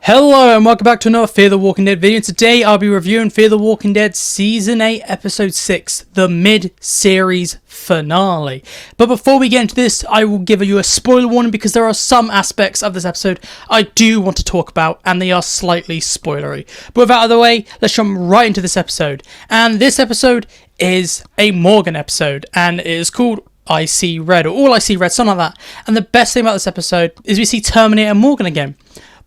Hello and welcome back to another Fear the Walking Dead video. Today I'll be reviewing Fear the Walking Dead Season 8 Episode 6, the mid-series finale. But before we get into this, I will give you a spoiler warning because there are some aspects of this episode I do want to talk about and they are slightly spoilery. But with that out of the way, let's jump right into this episode. And this episode is a Morgan episode and it is called I See Red, or All I See Red, something like that. And the best thing about this episode is we see Terminator Morgan again.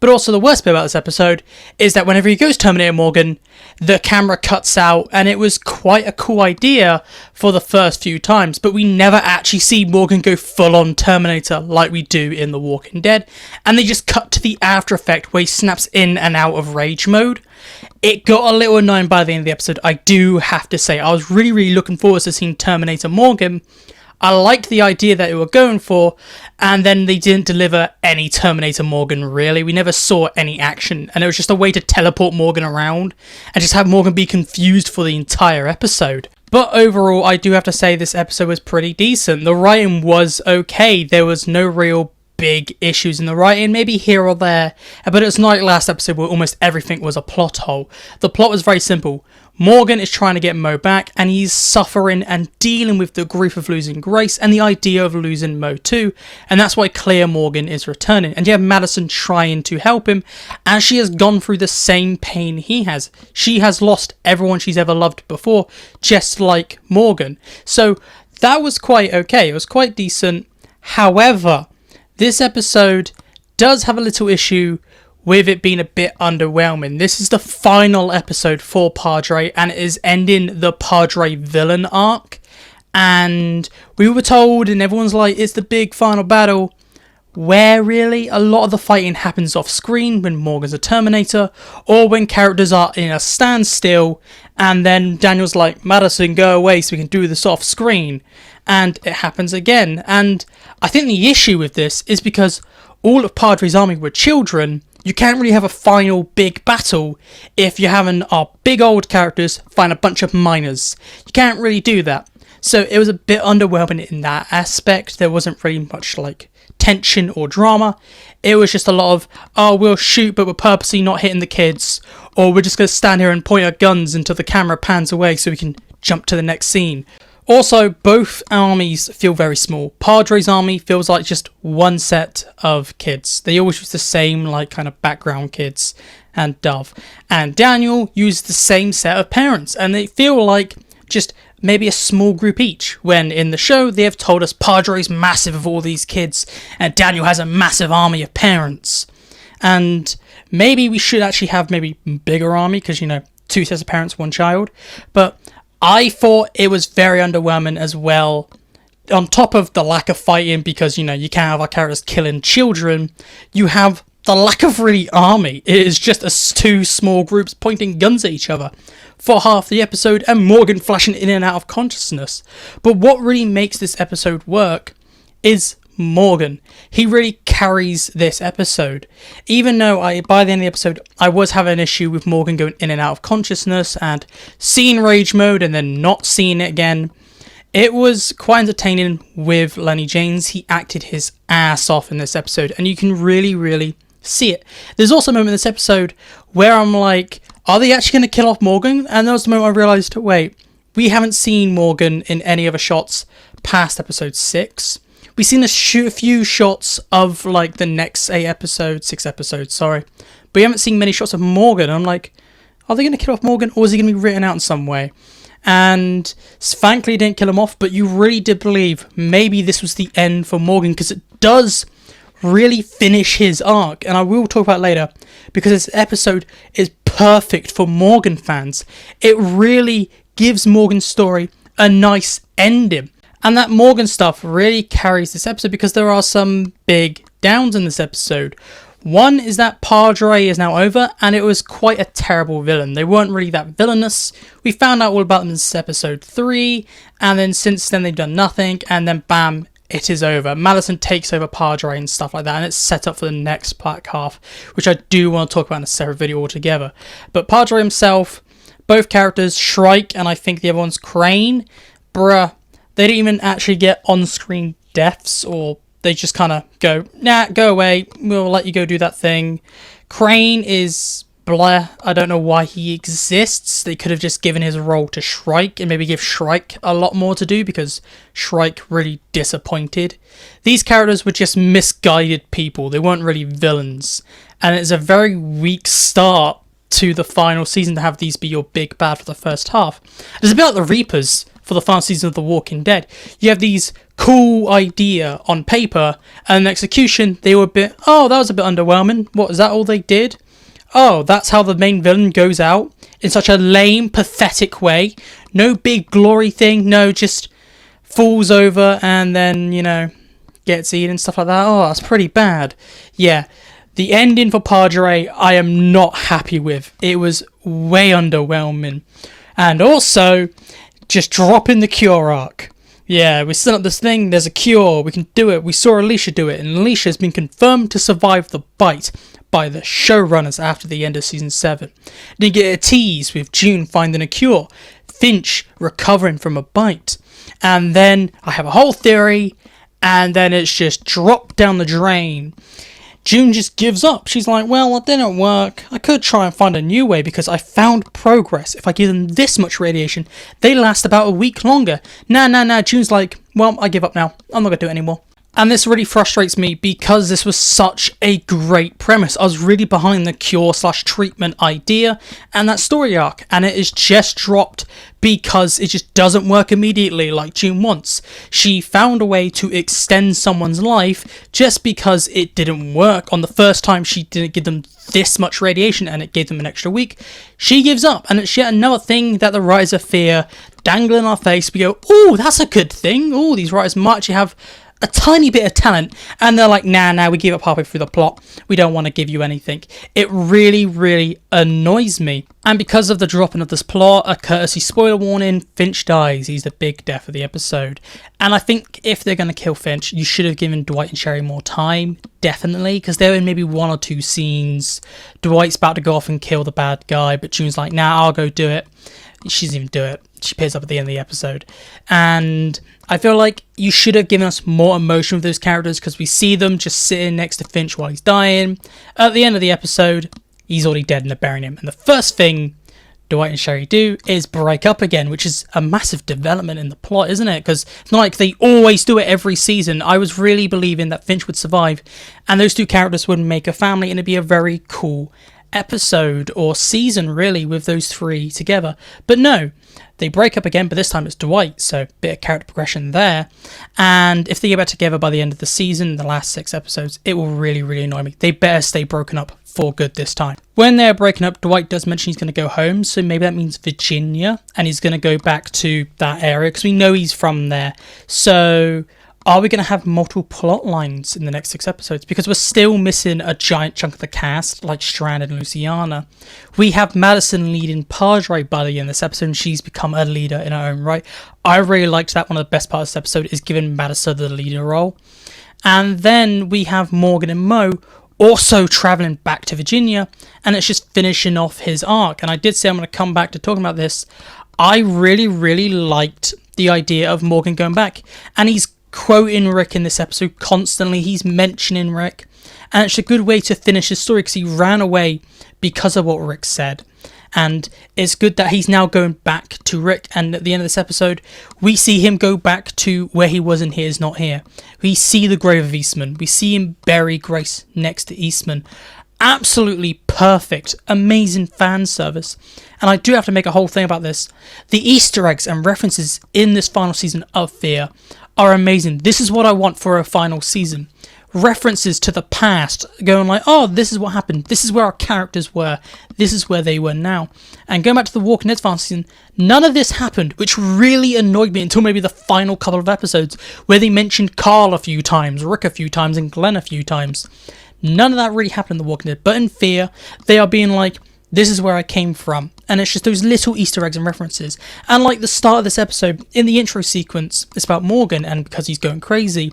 But also the worst bit about this episode is that whenever he goes Terminator Morgan, the camera cuts out, and it was quite a cool idea for the first few times, but we never actually see Morgan go full-on Terminator like we do in The Walking Dead, and they just cut to the after effect where he snaps in and out of rage mode. It got a little annoying by the end of the episode, I do have to say. I was really looking forward to seeing Terminator Morgan. I liked the idea that they were going for, and then they didn't deliver any Terminator Morgan, really. We never saw any action, and it was just a way to teleport Morgan around and just have Morgan be confused for the entire episode. But overall, I do have to say this episode was pretty decent. The writing was okay. There was no real big issues in the writing, maybe here or there, but it's not like last episode where almost everything was a plot hole. The plot was very simple. Morgan is trying to get Mo back, and he's suffering and dealing with the grief of losing Grace and the idea of losing Mo too, and that's why Claire Morgan is returning. And you have Madison trying to help him, as she has gone through the same pain he has. She has lost everyone she's ever loved before, just like Morgan. So that was quite okay. It was quite decent. However, this episode does have a little issue with it being a bit underwhelming. This is the final episode for Padre, and it is ending the Padre villain arc. And we were told, and everyone's like, it's the big final battle. Where really? A lot of the fighting happens off screen when Morgan's a Terminator, or when characters are in a standstill, and then Daniel's like, Madison, go away so we can do this off screen. And it happens again. And I think the issue with this is because all of Padre's army were children. You can't really have a final big battle if you're having our big old characters find a bunch of minors. You can't really do that. So it was a bit underwhelming in that aspect. There wasn't really much like tension or drama. It was just a lot of, oh, we'll shoot but we're purposely not hitting the kids, or we're just going to stand here and point our guns until the camera pans away so we can jump to the next scene. Also, both armies feel very small. Padre's army feels like just one set of kids. They always use the same like kind of background kids and Dove. And Daniel used the same set of parents, and they feel like just maybe a small group each, when in the show they have told us Padre's massive of all these kids and Daniel has a massive army of parents. And maybe we should actually have maybe bigger army because, you know, two sets of parents, one child. But I thought it was very underwhelming as well. On top of the lack of fighting, because, you know, you can't have our characters killing children, you have the lack of really army. It is just two small groups pointing guns at each other for half the episode, and Morgan flashing in and out of consciousness. But what really makes this episode work is Morgan. He really carries this episode. Even though by the end of the episode I was having an issue with Morgan going in and out of consciousness and seeing rage mode and then not seeing it again, it was quite entertaining with Lenny James. He acted his ass off in this episode, and you can really see it. There's also a moment in this episode where I'm like, are they actually going to kill off Morgan? And that was the moment I realised, wait, we haven't seen Morgan in any other shots past episode 6. We've seen a few shots of like the next 6 episodes, sorry. But we haven't seen many shots of Morgan. I'm like, are they going to kill off Morgan, or is he going to be written out in some way? And thankfully didn't kill him off, but you really did believe maybe this was the end for Morgan, because it does really finish his arc. And I will talk about it later, because this episode is perfect for Morgan fans. It really gives Morgan's story a nice ending. And that Morgan stuff really carries this episode, because there are some big downs in this episode. One is that Padre is now over, and it was quite a terrible villain. They weren't really that villainous. We found out all about them in this episode 3, and then since then they've done nothing, and then bam, it is over. Madison takes over Padre and stuff like that, and it's set up for the next back half, which I do want to talk about in a separate video altogether. But Padre himself, both characters, Shrike, and I think the other one's Crane, bruh, they didn't even actually get on-screen deaths, or they just kind of go, nah, go away, we'll let you go do that thing. Crane is blah. I don't know why he exists. They could have just given his role to Shrike and maybe give Shrike a lot more to do, because Shrike really disappointed. These characters were just misguided people. They weren't really villains. And it's a very weak start to the final season to have these be your big bad for the first half. It's a bit like the Reapers for the final season of The Walking Dead. You have these cool idea on paper, and in execution, they were that was a bit underwhelming. What, is that all they did? Oh, that's how the main villain goes out? In such a lame, pathetic way? No big glory thing, no, just falls over and then, gets eaten and stuff like that. Oh, that's pretty bad. Yeah, the ending for Padre, I am not happy with. It was way underwhelming. And also, just dropping the cure arc. Yeah, we set up this thing, there's a cure, we can do it. We saw Alicia do it, and Alicia has been confirmed to survive the bite by the showrunners after the end of season 7. Then you get a tease with June finding a cure, Finch recovering from a bite, and then I have a whole theory, and then it's just dropped down the drain. June just gives up. She's like, well, it didn't work. I could try and find a new way because I found progress. If I give them this much radiation, they last about a week longer. Nah. June's like, well, I give up now. I'm not going to do it anymore. And this really frustrates me because this was such a great premise. I was really behind the cure/treatment idea and that story arc, and it is just dropped because it just doesn't work immediately like June wants. She found a way to extend someone's life just because it didn't work. On the first time, she didn't give them this much radiation and it gave them an extra week. She gives up, and it's yet another thing that the writers of Fear dangle in our face. We go, oh, that's a good thing. Oh, these writers might actually have a tiny bit of talent, and they're like, nah, we give up halfway through the plot. We don't want to give you anything. It really, really annoys me. And because of the dropping of this plot, a courtesy spoiler warning, Finch dies. He's the big death of the episode. And I think if they're going to kill Finch, you should have given Dwight and Sherry more time, definitely, because there were maybe 1 or 2 scenes. Dwight's about to go off and kill the bad guy, but June's like, nah, I'll go do it. She doesn't even do it. She appears up at the end of the episode. And I feel like you should have given us more emotion with those characters, because we see them just sitting next to Finch while he's dying. At the end of the episode, he's already dead and they're burying him. And the first thing Dwight and Sherry do is break up again, which is a massive development in the plot, isn't it? Because it's not like they always do it every season. I was really believing that Finch would survive and those 2 characters would make a family, and it'd be a very cool episode or season, really, with those 3 together. But no, they break up again, but this time it's Dwight, so bit of character progression there. And if they get back together by the end of the season, the last 6 episodes, it will really, really annoy me. They better stay broken up for good this time. When they're breaking up, Dwight does mention he's going to go home, so maybe that means Virginia, and he's going to go back to that area, because we know he's from there. So are we going to have multiple plot lines in the next 6 episodes? Because we're still missing a giant chunk of the cast, like Strand and Luciana. We have Madison leading Padre by the end of this episode, and she's become a leader in her own right. I really liked that. One of the best parts of this episode is giving Madison the leader role. And then we have Morgan and Mo also travelling back to Virginia, and it's just finishing off his arc. And I did say I'm going to come back to talking about this. I really, really liked the idea of Morgan going back, and he's quoting Rick in this episode constantly. He's mentioning Rick, and it's a good way to finish his story because he ran away because of what Rick said. And it's good that he's now going back to Rick, and at the end of this episode we see him go back to where he was in Here's Not Here. We see the grave of Eastman, we see him bury Grace next to Eastman. Absolutely perfect, amazing fan service. And I do have to make a whole thing about this. The Easter eggs and references in this final season of Fear are amazing. This is what I want for a final season. References to the past, going like, oh, this is what happened, this is where our characters were, this is where they were now. And going back to the Walking Dead final season, none of this happened, which really annoyed me until maybe the final couple of episodes, where they mentioned Carl a few times, Rick a few times, and Glenn a few times. None of that really happened in The Walking Dead, but in Fear, they are being like, this is where I came from. And it's just those little Easter eggs and references. And like the start of this episode, in the intro sequence, it's about Morgan, and because he's going crazy,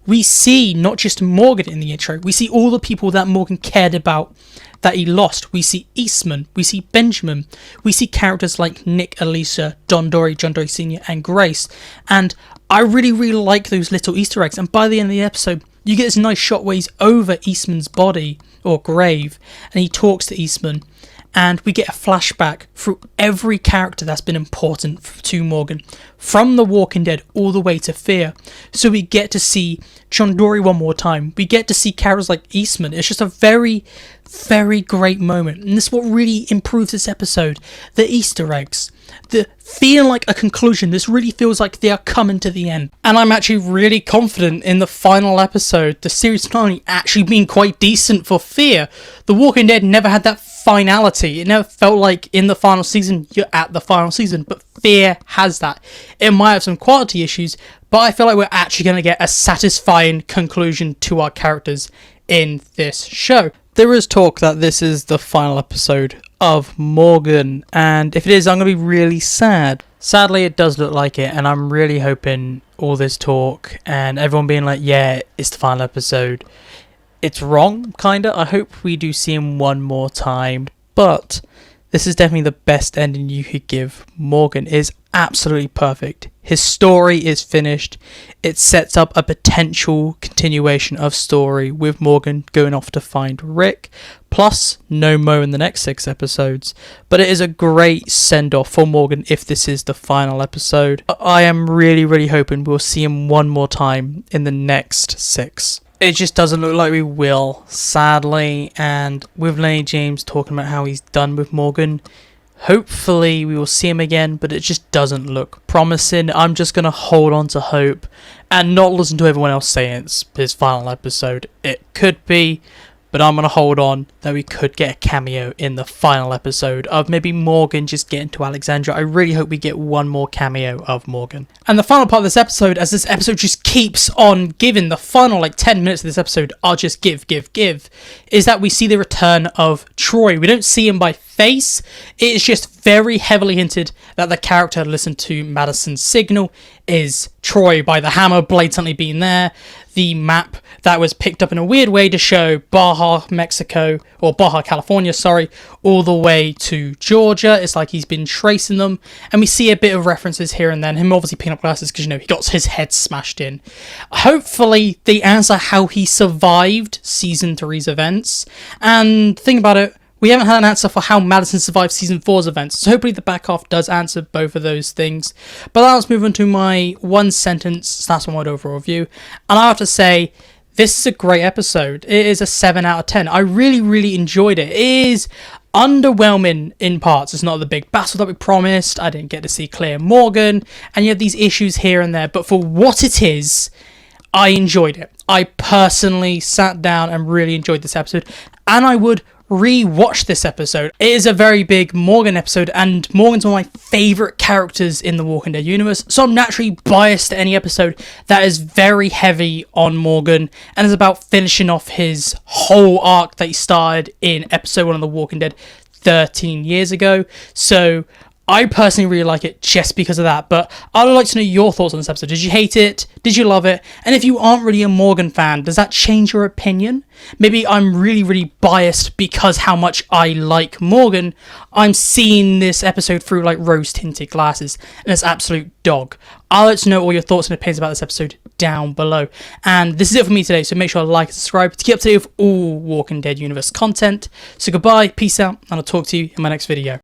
we see not just Morgan in the intro, we see all the people that Morgan cared about that he lost. We see Eastman, we see Benjamin, we see characters like Nick, Alicia, John Dory Sr. and Grace. And I really, really like those little Easter eggs. And by the end of the episode, You get this nice shot where he's over Eastman's body, or grave, and he talks to Eastman. And we get a flashback through every character that's been important to Morgan, from The Walking Dead all the way to Fear. So we get to see John Dory one more time. We get to see characters like Eastman. It's just a very, very great moment. And this is what really improves this episode. The Easter eggs. The feeling like a conclusion. This really feels like they are coming to the end. And I'm actually really confident in the final episode, the series finale, actually being quite decent for Fear. The Walking Dead never had that finality. It never felt like in the final season, you're at the final season. But Fear has that. It might have some quality issues, but I feel like we're actually going to get a satisfying conclusion to our characters in this show. There is talk that this is the final episode of Morgan, and if it is, I'm going to be really sad. Sadly, it does look like it, and I'm really hoping all this talk and everyone being like, yeah, it's the final episode, it's wrong, kinda. I hope we do see him one more time, but this is definitely the best ending you could give Morgan. It is absolutely perfect. His story is finished. It sets up a potential continuation of story with Morgan going off to find Rick, plus no Mo in the next 6 episodes. But it is a great send-off for Morgan if this is the final episode. I am really, really hoping we'll see him one more time in the next 6. It just doesn't look like we will, sadly, and with Lenny James talking about how he's done with Morgan, hopefully we will see him again, but it just doesn't look promising. I'm just going to hold on to hope and not listen to everyone else saying it's his final episode. It could be, but I'm going to hold on that we could get a cameo in the final episode of maybe Morgan just getting to Alexandria. I really hope we get one more cameo of Morgan. And the final part of this episode, as this episode just keeps on giving, the final 10 minutes of this episode are just give, is that we see the return of Troy. We don't see him by face. It is just very heavily hinted that the character listened to Madison's signal is Troy by the hammer blatantly being there. The map that was picked up in a weird way to show Baja, Mexico, or Baja, California, all the way to Georgia. It's like he's been tracing them. And we see a bit of references here and then. Him obviously picking up glasses because, he got his head smashed in. Hopefully, they answer how he survived Season 3's events. And think about it, we haven't had an answer for how Madison survived Season 4's events, so hopefully the back half does answer both of those things. But now let's move on to my one sentence, / one word overall review. And I have to say, this is a great episode. It is a 7 out of 10. I really, really enjoyed it. It is underwhelming in parts. It's not the big battle that we promised. I didn't get to see Claire Morgan. And you have these issues here and there. But for what it is, I enjoyed it. I personally sat down and really enjoyed this episode. And I would re-watch this episode. It is a very big Morgan episode, and Morgan's one of my favourite characters in the Walking Dead universe, so I'm naturally biased to any episode that is very heavy on Morgan and is about finishing off his whole arc that he started in episode 1 of the Walking Dead 13 years ago. So I personally really like it just because of that, but I would like to know your thoughts on this episode. Did you hate it? Did you love it? And if you aren't really a Morgan fan, does that change your opinion? Maybe I'm really, really biased because how much I like Morgan. I'm seeing this episode through rose-tinted glasses, and it's absolute dog. I'll let you know all your thoughts and opinions about this episode down below. And this is it for me today, so make sure to like and subscribe to keep up to date with all Walking Dead universe content. So goodbye, peace out, and I'll talk to you in my next video.